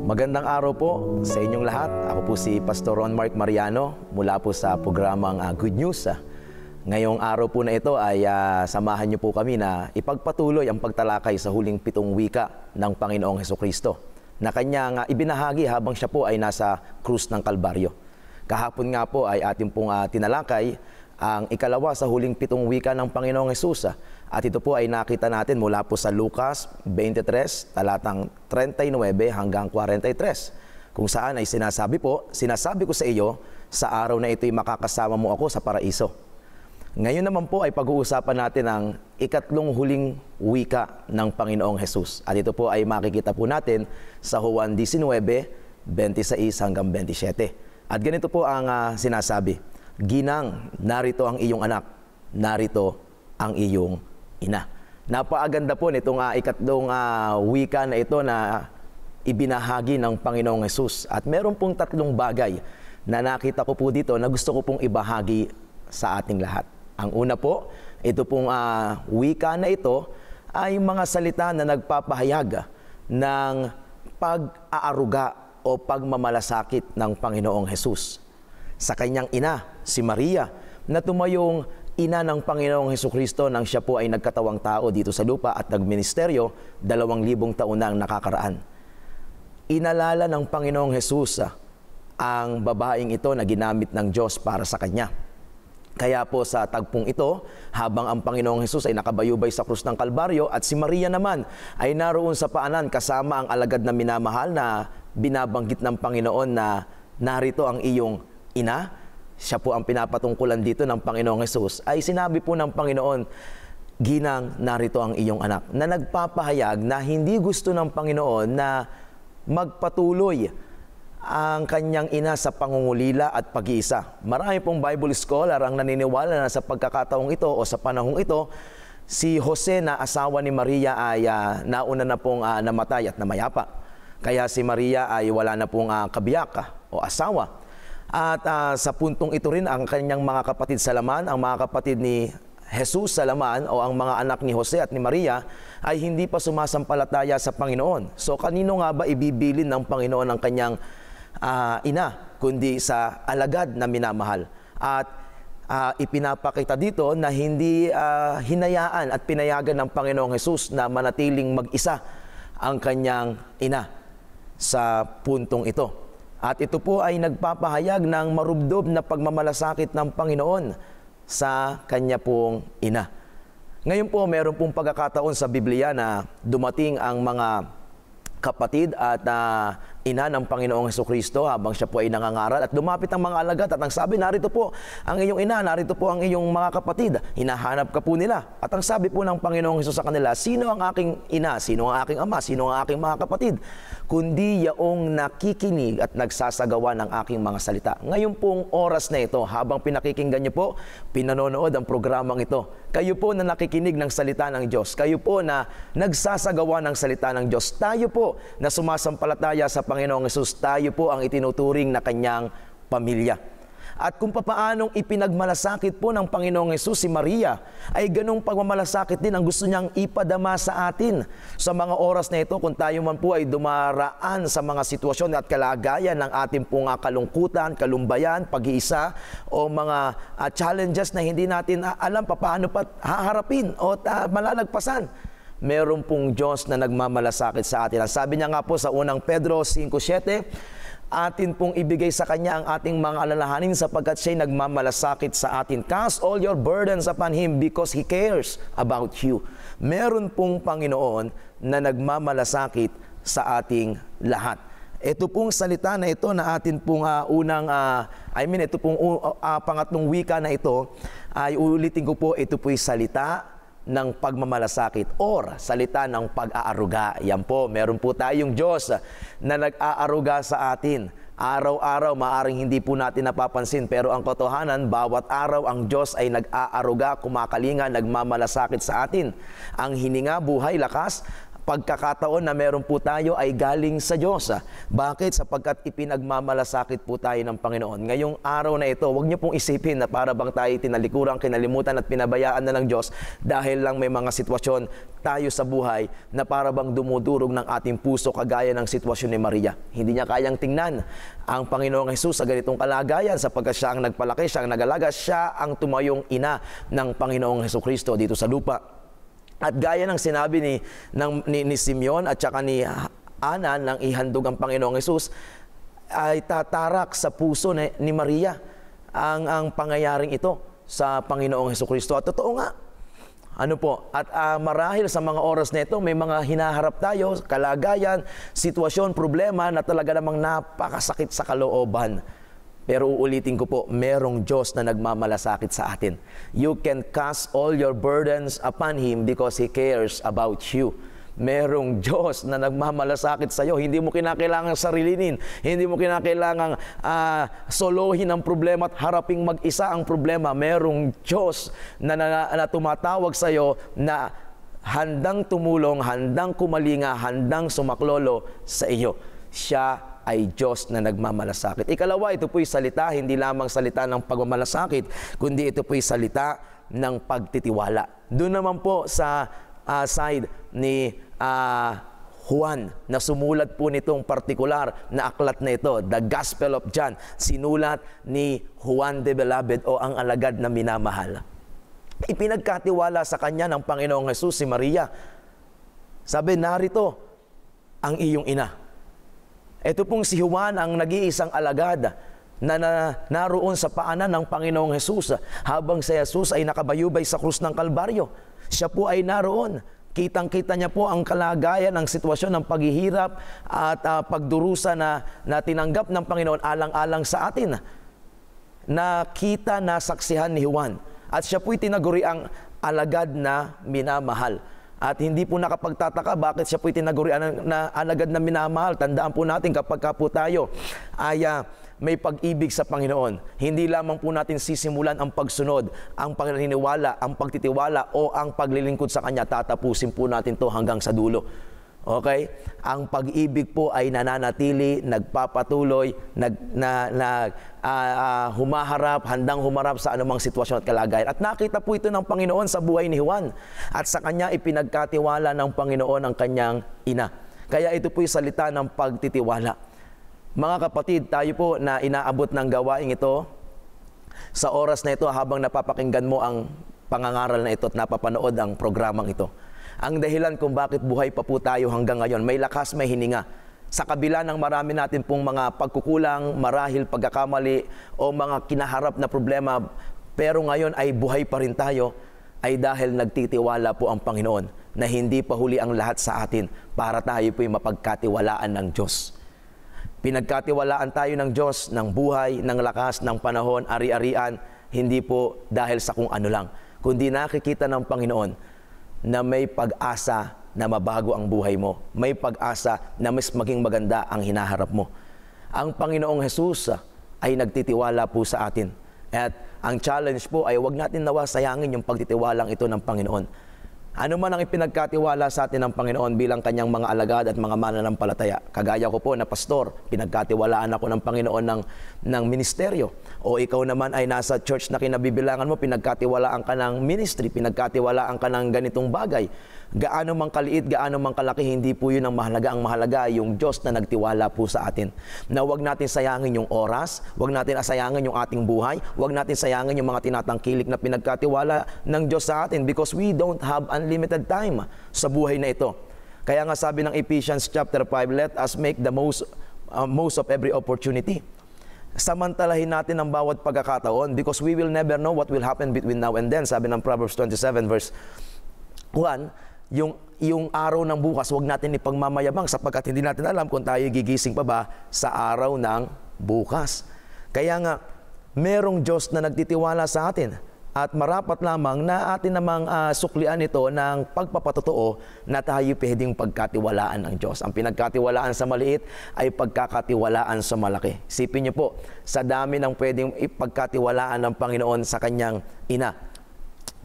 Magandang araw po sa inyong lahat. Ako po si Pastor Ron Mark Mariano mula po sa programang Good News. Ngayong araw po na ito ay samahan niyo po kami na ipagpatuloy ang pagtalakay sa huling 7 wika ng Panginoong Hesukristo na kanyang ibinahagi habang siya po ay nasa krus ng Kalbaryo. Kahapon nga po ay ating pong tinalakay ang ikalawa sa huling 7 wika ng Panginoong Hesus. At ito po ay nakita natin mula po sa Lucas 23, talatang 39 hanggang 43, kung saan ay sinasabi ko sa iyo, sa araw na ito'y makakasama mo ako sa paraiso. Ngayon naman po ay pag-uusapan natin ang ikatlong huling wika ng Panginoong Hesus. At ito po ay makikita po natin sa Juan 19, 26 hanggang 27. At ganito po ang sinasabi, "Ginang, narito ang iyong anak, narito ang iyong ina." Napakaganda po nitong ikatlong wika na ito na ibinahagi ng Panginoong Hesus. At meron pong 3 bagay na nakita ko po dito na gusto ko pong ibahagi sa ating lahat. Ang una po, ito pong wika na ito ay mga salita na nagpapahayag ng pag-aaruga o pagmamalasakit ng Panginoong Hesus sa kanyang ina, si Maria, na tumayong ina ng Panginoong Hesukristo nang siya po ay nagkatawang tao dito sa lupa at nagministeryo 2,000 taon na ang nakakaraan. Inalala ng Panginoong Hesus ang babaeng ito na ginamit ng Diyos para sa kanya. Kaya po sa tagpong ito, habang ang Panginoong Hesus ay nakabayubay sa krus ng Kalbaryo at si Maria naman ay naroon sa paanan kasama ang alagad na minamahal na binabanggit ng Panginoon na narito ang iyong ina, siya po ang pinapatungkulan dito ng Panginoong Hesus, ay sinabi po ng Panginoon, "Ginang, narito ang iyong anak," na nagpapahayag na hindi gusto ng Panginoon na magpatuloy ang kanyang ina sa pangungulila at pag-iisa. Marami pong Bible scholar ang naniniwala na sa pagkakataong ito o sa panahong ito, si Jose na asawa ni Maria ay nauna na pong namatay at namayapa. Kaya si Maria ay wala na pong kabiyak o asawa. At sa puntong ito rin ang kanyang mga kapatid sa laman, ang mga kapatid ni Jesus sa laman o ang mga anak ni Jose at ni Maria ay hindi pa sumasampalataya sa Panginoon. So kanino nga ba ibibilin ng Panginoon ang kanyang ina, kundi sa alagad na minamahal? At ipinapakita dito na hindi hinayaan at pinayagan ng Panginoong Hesus na manatiling mag-isa ang kanyang ina sa puntong ito. At ito po ay nagpapahayag ng marubdob na pagmamalasakit ng Panginoon sa kanya pong ina. Ngayon po, meron pong pagkakataon sa Biblia na dumating ang mga kapatid at ina ng Panginoong Hesukristo habang siya po ay nangangaral at lumapit ang mga alagad at ang sabi, "Narito po ang iyong ina, narito po ang iyong mga kapatid." Hinahanap ka po nila. At ang sabi po ng Panginoong Hesus sa kanila, "Sino ang aking ina? Sino ang aking ama? Sino ang aking mga kapatid? Kundi yaong nakikinig at nagsasagawa ng aking mga salita." Ngayon pong oras na ito, habang pinakikinggan niyo po, pinanonood ang programang ito, kayo po na nakikinig ng salita ng Diyos, kayo po na nagsasagawa ng salita ng Diyos, tayo po na sumasampalataya sa Panginoong Hesus, tayo po ang itinuturing na kanyang pamilya. At kung papaanong ipinagmalasakit po ng Panginoong Hesus si Maria, ay ganung pagmamalasakit din ang gusto niyang ipadama sa atin sa mga oras na ito kung tayo man po ay dumaraan sa mga sitwasyon at kalagayan ng ating pong kalungkutan, kalumbayan, pag-iisa o mga challenges na hindi natin alam paano pa haharapin o malalagpasan. Meron pong Diyos na nagmamalasakit sa atin. Ang sabi niya nga po sa unang Pedro 5:7, atin pong ibigay sa Kanya ang ating mga alalahanin sapagkat Siya'y nagmamalasakit sa atin. Cast all your burdens upon Him because He cares about you. Meron pong Panginoon na nagmamalasakit sa ating lahat. Ito pong salita na ito na atin pong ito pong pangatlong wika na ito, ay ulitin ko po, ito po'y salita ng pagmamalasakit or salita ng pag-aaruga. Yan po, meron po tayong Diyos na nag-aaruga sa atin. Araw-araw, maaring hindi po natin napapansin, pero ang katotohanan, bawat araw ang Diyos ay nag-aaruga, kumakalinga, nagmamalasakit sa atin. Ang hininga, buhay, lakas, pagkakataon na meron po tayo ay galing sa Diyos. Bakit? Sapagkat ipinagmamalasakit po tayo ng Panginoon. Ngayong araw na ito, huwag niyo pong isipin na para bang tayo tinalikuran, kinalimutan at pinabayaan na ng Diyos dahil lang may mga sitwasyon tayo sa buhay na para bang dumudurog ng ating puso kagaya ng sitwasyon ni Maria. Hindi niya kayang tingnan ang Panginoong Hesus sa ganitong kalagayan sapagkat siya ang nagpalaki, siya ang nagalaga, siya ang tumayong ina ng Panginoong Hesukristo dito sa lupa. At gaya ng sinabi ni Simeon at saka ni Ana nang ihandog ang Panginoong Hesus, ay tatarak sa puso ni Maria ang pangyayaring ito sa Panginoong Hesukristo. At totoo nga, ano po, at marahil sa mga oras na ito, may mga hinaharap tayo, kalagayan, sitwasyon, problema na talaga namang napakasakit sa kalooban. Pero uulitin ko po, merong Diyos na nagmamalasakit sa atin. You can cast all your burdens upon Him because He cares about you. Merong Diyos na nagmamalasakit sa iyo. Hindi mo kinakailangang sarilinin. Hindi mo kinakailangang solohin ang problema at haraping mag-isa ang problema. Merong Diyos na tumatawag sa iyo na handang tumulong, handang kumalinga, handang sumaklolo sa iyo. Siya ay Diyos na nagmamalasakit. Ikalawa, ito po'y salita, hindi lamang salita ng pagmamalasakit, kundi ito po'y salita ng pagtitiwala. Doon naman po sa side ni Juan, na sumulat po nitong partikular na aklat na ito, The Gospel of John, sinulat ni Juan the Beloved o ang alagad na minamahal. Ipinagkatiwala sa kanya ng Panginoong Hesus si Maria. Sabi, narito ang iyong ina. Ito pong si Juan ang nag-iisang alagad na naroon sa paanan ng Panginoong Hesus habang si Hesus ay nakabayubay sa krus ng Kalbaryo. Siya po ay naroon. Kitang-kita niya po ang kalagayan, ang sitwasyon ng paghihirap at pagdurusa na tinanggap ng Panginoon alang-alang sa atin. Nakita, nasaksihan ni Juan. At siya po'y tinaguri ang alagad na minamahal. At hindi po nakapagtataka bakit siya po'y tinagurian na alagad na minamahal. Tandaan po natin kapag po tayo ay may pag-ibig sa Panginoon, hindi lamang po natin sisimulan ang pagsunod, ang paniniwala, ang pagtitiwala o ang paglilingkod sa Kanya. Tatapusin po natin to hanggang sa dulo. Okay? Ang pag-ibig po ay nananatili, nagpapatuloy, humaharap, handang humarap sa anumang sitwasyon at kalagayan. At nakita po ito ng Panginoon sa buhay ni Juan. At sa kanya ipinagkatiwala ng Panginoon ang kanyang ina. Kaya ito po yung salita ng pagtitiwala. Mga kapatid, tayo po na inaabot ng gawaing ito, sa oras na ito habang napapakinggan mo ang pangangaral na ito at napapanood ang programang ito. Ang dahilan kung bakit buhay pa po tayo hanggang ngayon, may lakas, may hininga. Sa kabila ng marami natin pong mga pagkukulang, marahil pagkakamali o mga kinaharap na problema, pero ngayon ay buhay pa rin tayo, ay dahil nagtitiwala po ang Panginoon na hindi pa huli ang lahat sa atin para tayo po'y mapagkatiwalaan ng Diyos. Pinagkatiwalaan tayo ng Diyos ng buhay, ng lakas, ng panahon, ari-arian, hindi po dahil sa kung ano lang, kundi nakikita ng Panginoon na may pag-asa na mabago ang buhay mo. May pag-asa na mas maging maganda ang hinaharap mo. Ang Panginoong Hesus ay nagtitiwala po sa atin. At ang challenge po ay huwag natin nawa sayangin yung pagtitiwalang ito ng Panginoon. Ano man ang ipinagkatiwala sa atin ng Panginoon bilang kanyang mga alagad at mga mananampalataya. Kagaya ko po na pastor, pinagkatiwalaan ako ng Panginoon ng ministeryo. O ikaw naman ay nasa church na kinabibilangan mo, pinagkatiwalaan ka ng ministry, pinagkatiwalaan ka ng ganitong bagay. Gaano mang kaliit, gaano mang kalaki, hindi po yun ang mahalaga. Ang mahalaga ay yung Diyos na nagtiwala po sa atin. Na huwag natin sayangin yung oras, huwag natin asayangin yung ating buhay, huwag natin sayangin yung mga tinatangkilik na pinagkatiwala ng Diyos sa atin because we don't have unlimited time sa buhay na ito. Kaya nga sabi ng Ephesians chapter 5, let us make the most of every opportunity. Samantalahin natin ang bawat pagkakataon because we will never know what will happen between now and then. Sabi ng Proverbs 27 verse 1, yung araw ng bukas, huwag natin ipagmamayabang sapagkat hindi natin alam kung tayo gigising pa ba sa araw ng bukas. Kaya nga, merong Diyos na nagtitiwala sa atin at marapat lamang na atin namang suklian ito ng pagpapatotoo na tayo pwedeng pagkatiwalaan ng Diyos. Ang pinagkatiwalaan sa maliit ay pagkakatiwalaan sa malaki. Isipin niyo po, sa dami ng pwedeng ipagkatiwalaan ng Panginoon sa kanyang ina,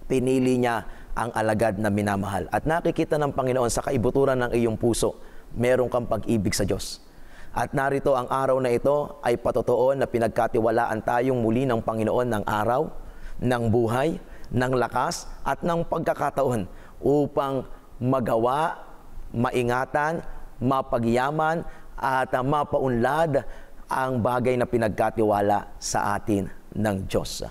pinili niya ang alagad na minamahal. At nakikita ng Panginoon sa kaibuturan ng iyong puso, meron kang pag-ibig sa Diyos. At narito ang araw na ito ay patotoo na pinagkatiwalaan tayong muli ng Panginoon ng araw, ng buhay, ng lakas at ng pagkakataon upang magawa, maingatan, mapagyaman at mapaunlad ang bagay na pinagkatiwala sa atin ng Diyos.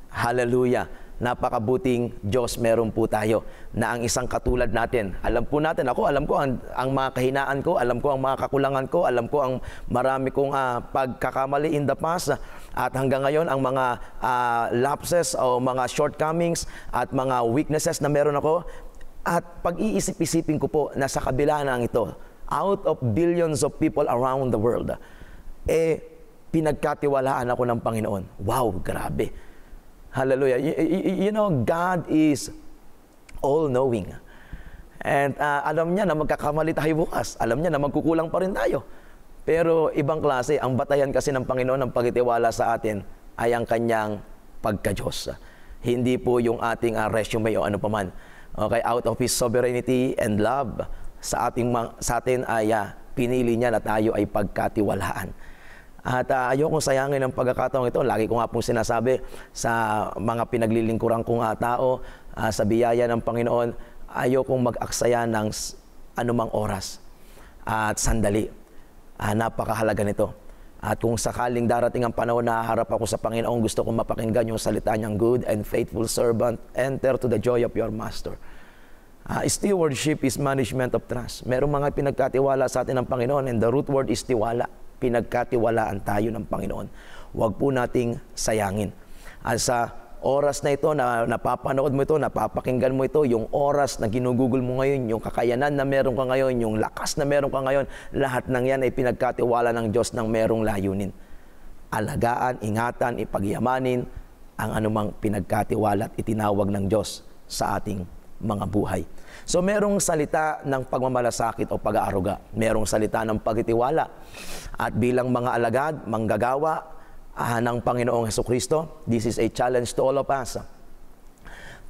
Hallelujah! Napakabuting Diyos meron po tayo na ang isang katulad natin. Alam po natin, alam ko ang mga kahinaan ko, alam ko ang mga kakulangan ko, alam ko ang marami kong pagkakamali in the past at hanggang ngayon ang mga lapses o mga shortcomings at mga weaknesses na meron ako. At pag-iisip-isipin ko po na sa kabila ng ito, out of billions of people around the world, pinagkatiwalaan ako ng Panginoon. Wow, grabe. Hallelujah. You know, God is all-knowing. And alam niya na magkakamali tayo bukas. Alam niya na magkukulang pa rin tayo. Pero ibang klase, ang batayan kasi ng Panginoon ng pagtitiwala sa atin ay ang kanyang pagka-Diyos. Hindi po yung ating resume o ano paman. Okay, out of His sovereignty and love, sa atin ay pinili niya na tayo ay pagkatiwalaan. At ayokong sayangin ang pagkakataong ito. Lagi ko nga pong sinasabi sa mga pinaglilingkuran kong tao, sa biyaya ng Panginoon, ayokong mag-aksaya ng anumang oras at sandali. Napakahalaga nito. At kung sakaling darating ang panahon na haharap ako sa Panginoon, gusto kong mapakinggan yung salita niyang, "Good and faithful servant, enter to the joy of your master." Stewardship is management of trust. Merong mga pinagkatiwala sa atin ng Panginoon, and the root word is tiwala. Pinagkatiwalaan tayo ng Panginoon. Huwag po nating sayangin. At sa oras na ito, na napapanood mo ito, napapakinggan mo ito, yung oras na ginugugol mo ngayon, yung kakayanan na meron ka ngayon, yung lakas na meron ka ngayon, lahat ng yan ay pinagkatiwala ng Diyos ng merong layunin. Alagaan, ingatan, ipagyamanin ang anumang pinagkatiwala at itinawag ng Diyos sa ating mga buhay. So merong salita ng pagmamalasakit o pag-aaruga. Merong salita ng pagtitiwala. At bilang mga alagad, manggagawa ng Panginoong Hesukristo, this is a challenge to all of us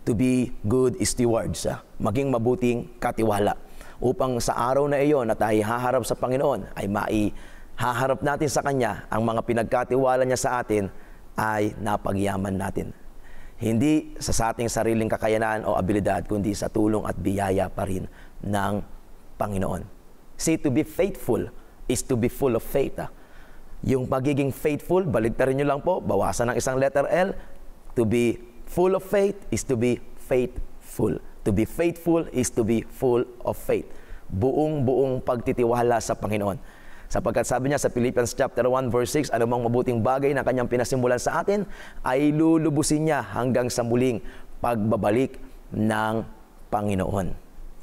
to be good stewards, maging mabuting katiwala. Upang sa araw na iyon na tayo haharap sa Panginoon, ay maihaharap natin sa Kanya ang mga pinagkatiwala niya sa atin ay napagyaman natin. Hindi sa ating sariling kakayanan o abilidad, kundi sa tulong at biyaya pa rin ng Panginoon. See, to be faithful is to be full of faith. Yung pagiging faithful, baligtarin nyo lang po, bawasan ng isang letter L. To be full of faith is to be faithful. To be faithful is to be full of faith. Buong pagtitiwala sa Panginoon. Sapagkat sabi niya sa Philippians chapter 1 verse 6, anumang mabuting bagay na kanyang pinasimulan sa atin ay lulubusin niya hanggang sa muling pagbabalik ng Panginoon.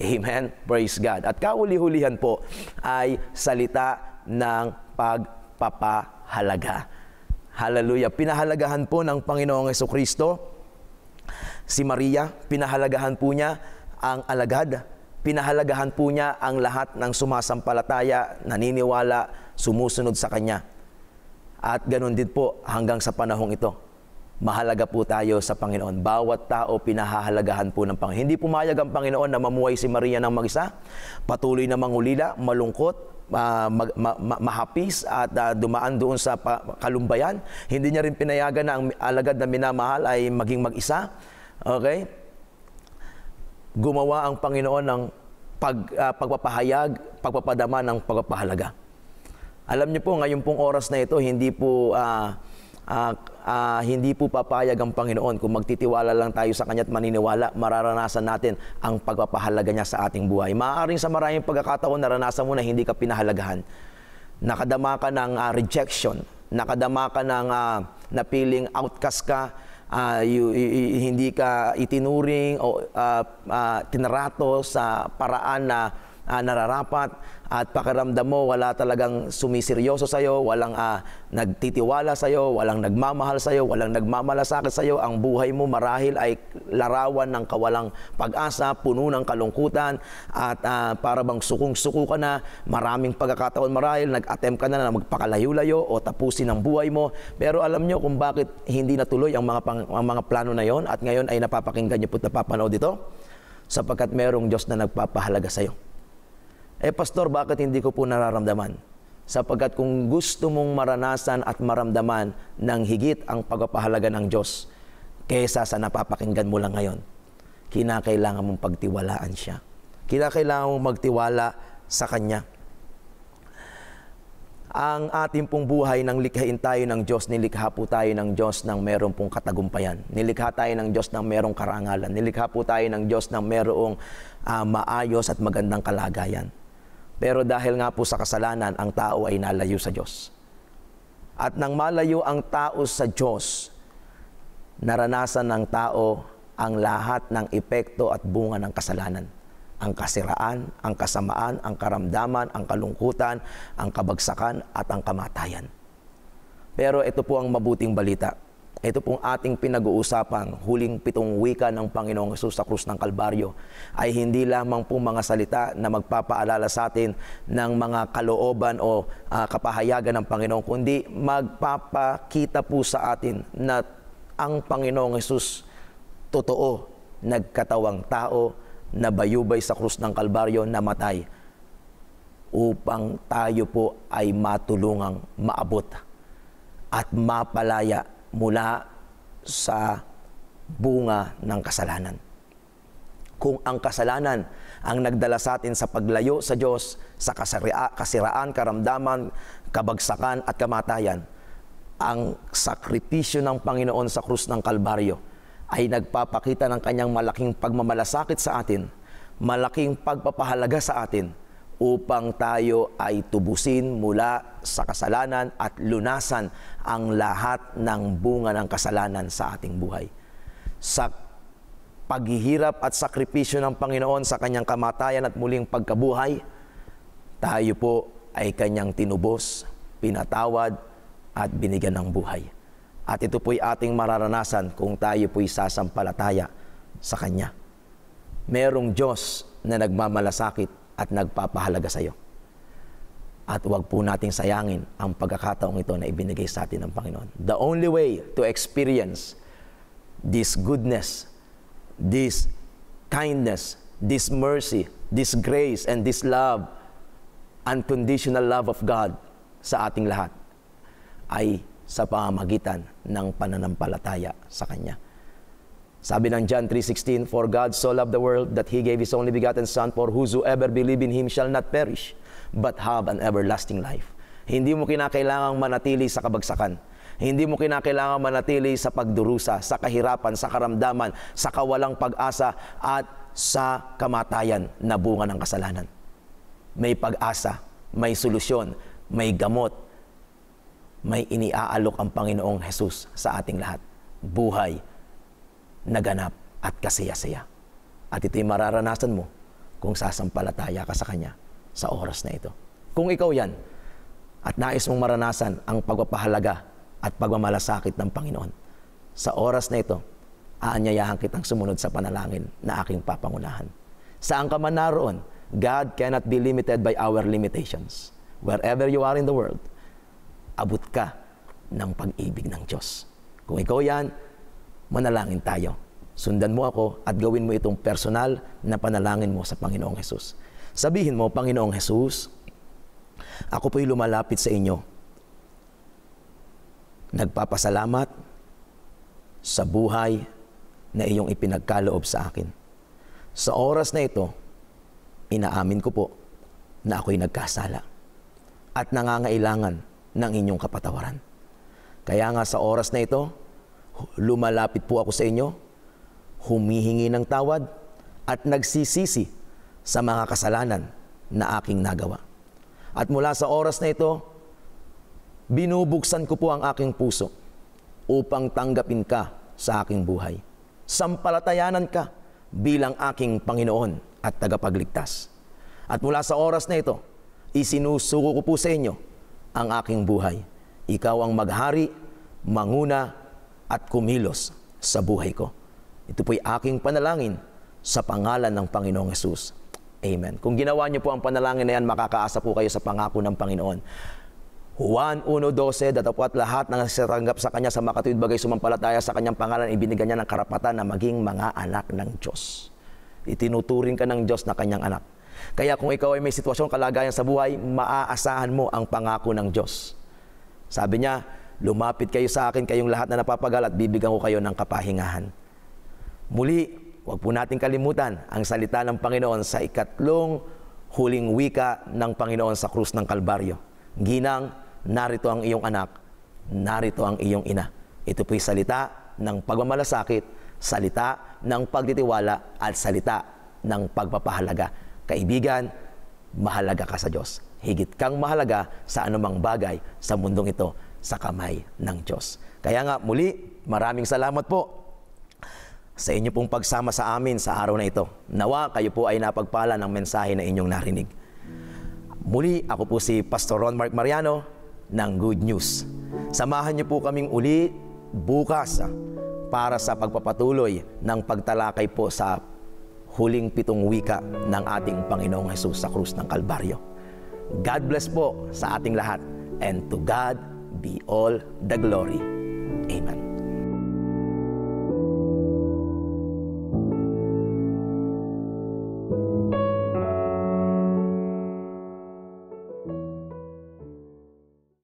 Amen? Praise God. At kauli-hulihan po ay salita ng pagpapahalaga. Hallelujah. Pinahalagahan po ng Panginoong Hesukristo si Maria, pinahalagahan po niya ang alagad. Pinahalagahan po niya ang lahat ng sumasampalataya, naniniwala, sumusunod sa Kanya. At ganun din po hanggang sa panahong ito. Mahalaga po tayo sa Panginoon. Bawat tao pinahahalagahan po ng Panginoon. Hindi pumayag ang Panginoon na mamuhay si Maria ng mag-isa, patuloy na mangulila, malungkot, mahapis at dumaan doon sa kalumbayan. Hindi niya rin pinayagan na ang alagad na minamahal ay maging mag-isa. Okay? Gumawa ang Panginoon ng pagpapahayag, pagpapadama ng pagpapahalaga. Alam niyo po, ngayon pong oras na ito, hindi po papayag ang Panginoon. Kung magtitiwala lang tayo sa Kanya at maniniwala, mararanasan natin ang pagpapahalaga niya sa ating buhay. Maaaring sa maraming pagkakataon, naranasan mo na hindi ka pinahalagahan. Nakadama ka ng rejection, nakadama ka ng napiling outcast ka, hindi ka itinuring o tinrato sa paraan na nararapat at pakiramdam mo wala talagang sumiseryoso sa'yo, walang nagtitiwala sa'yo, walang nagmamahal sa'yo, walang nagmamalasakit sa'yo. Ang buhay mo marahil ay larawan ng kawalang pag-asa, puno ng kalungkutan at para bang sukong-suko ka na. Maraming pagkakataon marahil nag-attempt ka na magpakalayo-layo o tapusin ang buhay mo. Pero alam nyo kung bakit hindi natuloy ang mga plano na yon at ngayon ay napapakinggan nyo po at napapanood ito? sapagkat merong Diyos na nagpapahalaga sa iyo. Pastor, bakit hindi ko po nararamdaman? Sapagkat kung gusto mong maranasan at maramdaman ng higit ang pagpapahalaga ng Diyos kaysa sa napapakinggan mo lang ngayon, kinakailangan mong pagtiwalaan siya. Kinakailangan mong magtiwala sa Kanya. Ang ating pong buhay nang likhain tayo ng Diyos, nilikha po tayo ng Diyos ng merong pong katagumpayan. Nilikha tayo ng Diyos ng merong karangalan. Nilikha po tayo ng Diyos ng merong maayos at magandang kalagayan. Pero dahil nga po sa kasalanan, ang tao ay nalayo sa Diyos. At nang malayo ang tao sa Diyos, naranasan ng tao ang lahat ng epekto at bunga ng kasalanan. Ang kasiraan, ang kasamaan, ang karamdaman, ang kalungkutan, ang kabagsakan at ang kamatayan. Pero ito po ang mabuting balita. Ito pong ating pinag-uusapang huling 7 wika ng Panginoong Hesus sa krus ng Kalbaryo ay hindi lamang po mga salita na magpapaalala sa atin ng mga kalooban o kapahayagan ng Panginoon, kundi magpapakita po sa atin na ang Panginoong Hesus totoo, nagkatawang tao, na bayubay sa krus ng Kalbaryo, namatay upang tayo po ay matulungang maabot at mapalaya mula sa bunga ng kasalanan. Kung ang kasalanan ang nagdala sa atin sa paglayo sa Diyos, sa kasiraan, karamdaman, kabagsakan at kamatayan, ang sakripisyo ng Panginoon sa krus ng Kalbaryo ay nagpapakita ng Kanyang malaking pagmamalasakit sa atin, malaking pagpapahalaga sa atin, upang tayo ay tubusin mula sa kasalanan at lunasan ang lahat ng bunga ng kasalanan sa ating buhay. Sa paghihirap at sakripisyo ng Panginoon sa Kanyang kamatayan at muling pagkabuhay, tayo po ay Kanyang tinubos, pinatawad at binigyan ng buhay. At ito po'y ating mararanasan kung tayo po'y sasampalataya sa Kanya. Merong Diyos na nagmamalasakit at nagpapahalaga sa iyo. At huwag po nating sayangin ang pagkakataong ito na ibinigay sa atin ng Panginoon. The only way to experience this goodness, this kindness, this mercy, this grace, and this love, unconditional love of God sa ating lahat, ay sa pamamagitan ng pananampalataya sa Kanya. Sabi ng John 3:16, "For God so loved the world that He gave His only begotten Son, for whosoever believe in Him shall not perish, but have an everlasting life." Hindi mo kinakailangang manatili sa kabagsakan. Hindi mo kinakailangang manatili sa pagdurusa, sa kahirapan, sa karamdaman, sa kawalang pag-asa at sa kamatayan na bunga ng kasalanan. May pag-asa, may solusyon, may gamot, may iniaalok ang Panginoong Hesus sa ating lahat. Buhay, naganap at kasaya-saya. At ito'y mararanasan mo kung sasampalataya ka sa Kanya sa oras na ito. Kung ikaw yan at nais mong maranasan ang pagpapahalaga at pagmamalasakit ng Panginoon, sa oras na ito, aanyayahan kitang sumunod sa panalangin na aking papangunahan. Saan ka man naroon, God cannot be limited by our limitations. Wherever you are in the world, abot ka ng pag-ibig ng Diyos. Kung ikaw yan, manalangin tayo. Sundan mo ako at gawin mo itong personal na panalangin mo sa Panginoong Hesus. Sabihin mo, "Panginoong Hesus, ako po'y lumalapit sa inyo. Nagpapasalamat sa buhay na iyong ipinagkaloob sa akin. Sa oras na ito, inaamin ko po na ako'y nagkasala at nangangailangan ng inyong kapatawaran. Kaya nga sa oras na ito, lumalapit po ako sa inyo, humihingi ng tawad at nagsisisi sa mga kasalanan na aking nagawa. At mula sa oras na ito, binubuksan ko po ang aking puso upang tanggapin ka sa aking buhay. Sampalatayanan ka bilang aking Panginoon at tagapagligtas. At mula sa oras na ito, isinusuko ko po sa inyo ang aking buhay. Ikaw ang maghari, manguna, at kumilos sa buhay ko. Ito po'y aking panalangin sa pangalan ng Panginoong Hesus. Amen. Kung ginawa niyo po ang panalangin na yan, makakaasa po kayo sa pangako ng Panginoon. Juan 1:12, datapwat lahat na nagsitanggap sa Kanya sa makatuwid bagay sumampalataya sa Kanyang pangalan, ibinigyan niya ng karapatan na maging mga anak ng Diyos. itinuturing ka ng Diyos na kanyang anak. Kaya kung ikaw ay may sitwasyon, kalagayan sa buhay, maaasahan mo ang pangako ng Diyos. Sabi niya, lumapit kayo sa akin, kayong lahat na napapagal, at bibigyan ko kayo ng kapahingahan. Muli, huwag po natin kalimutan ang salita ng Panginoon sa ikatlong huling wika ng Panginoon sa krus ng Kalbaryo. Ginang, narito ang iyong anak, narito ang iyong ina. Ito po'y salita ng pagmamalasakit, salita ng pagtitiwala, at salita ng pagpapahalaga. Kaibigan, mahalaga ka sa Diyos. Higit kang mahalaga sa anumang bagay sa mundong ito sa kamay ng Diyos. Kaya nga, muli, maraming salamat po sa inyo pong pagsama sa amin sa araw na ito. Nawa, kayo po ay napagpala ng mensahe na inyong narinig. Muli, ako po si Pastor Ron Mark Mariano ng Good News. Samahan niyo po kaming uli bukas para sa pagpapatuloy ng pagtalakay po sa huling 7 wika ng ating Panginoong Hesus sa krus ng Kalbaryo. God bless po sa ating lahat, and to God be all the glory. Amen.